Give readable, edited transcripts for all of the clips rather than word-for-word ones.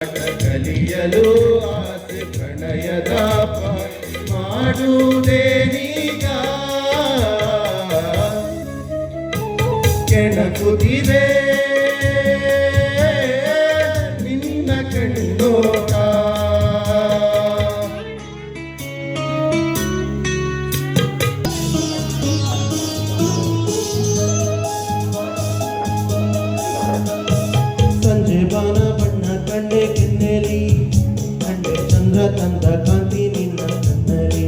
ಕಲಿಯಲು ಆಸೆ ಪ್ರಣಯದ ಮಾಡುವುದೇನೀಗ ಕೆಣಕುತ್ತಿದೆ ನಿನ್ನ ಕಣ್ಣೋಟ ಸಂಜೆ ಬಾನ ಬಣ್ಣ ಕಂಡೆ ಕೆನ್ನೆಲಿ ಕಂಡೆ ಚಂದ್ರ ತಂದ ಕಾಂತಿ ನಿನ್ನ ಕಣ್ಣಲಿ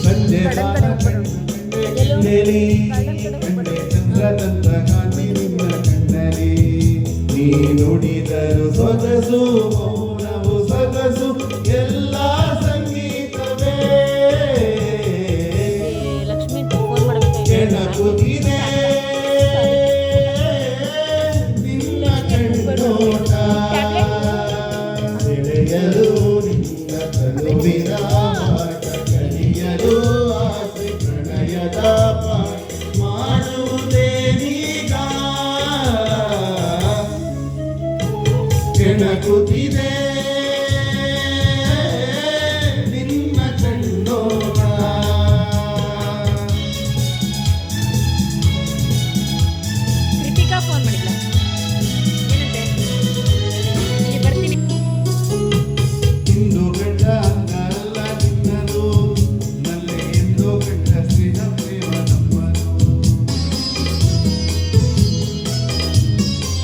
ಸಂಜೆ ಬಾನ ಕಂಡೆ ಕೆನ್ನೆಲಿ ಕಂಡೆ ಚಂದ್ರ ತಂದ ಕಾಂತಿ ನಿನ್ನ ಕಣ್ಣಲಿ ನೀ ನುಡಿದರು ಸೊಗಸು ಮೌನವು ಸೊಗಸು ಎಲ್ಲ ಸಂಗೀತವೇ ಕೆಣಕುತ್ತಿದೆ ನಿನ್ನ ಕಣ್ಣೋಟ ಸೆಳೆಯಲು ನಿನ್ನ ತನುವಿನ ಆಟ ಕಲಿಯಲು ಆಸೆ ಪ್ರಣಯದ ಪಾಠ ಮಾಡುವುದೇನೀಗ ಕೆಣಕುತ್ತಿದೆ ನಿನ್ನ ಕಣ್ಣೋಟ ಫೋನ್ ಮಾಡಿಲ್ಲ ಏನಂತೆ ಇಲ್ಲಿ ಬರ್ತೀನಿ ಇಂದು ಗಂಡ ಅಂಗಲ್ಲ ನಿನ್ನದು ನಲ್ಲೆ ಎಂದು ಗಂಡ ಸ್ನೇಹ ಪ್ರೇಮ ನಮ್ಮದು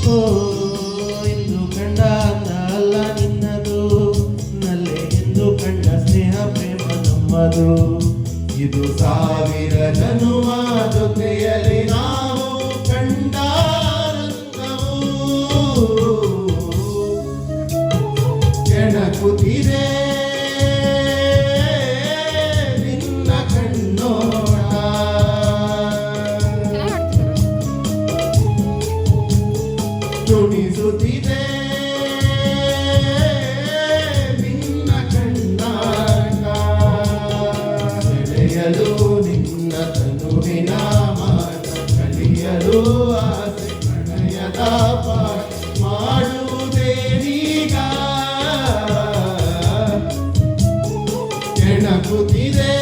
ಓ ಇಂದು ಗಂಡ ಅಂಗಲ್ಲ ನಿನ್ನದು ನಲ್ಲೆ ಎಂದು ಗಂಡ ಸ್ನೇಹ ಪ್ರೇಮ ನಮ್ಮದು ಇದು ಸಾವಿರ ಜನುಮ ಜೊತೆಯಲ್ಲಿ ನಾವು ಕಂಡ ಕೆಣಕುತ್ತಿದೆ ನಿನ್ನ ಕಣ್ಣೋಟ ನುಡಿಸುತ್ತಿದೆ ನಿನ್ನ ಕಣ್ಣಾಟ ಸೆಳೆಯಲು ನಿನ್ನ ತನುವಿನ ಮಾಟ ಕಲಿಯಲು ಆಸೆ ಪ್ರಣಯದ ಪಾಠ ಮಾಡುವುದೇನೀಗ ಕೆಣಕುತ್ತಿದೆ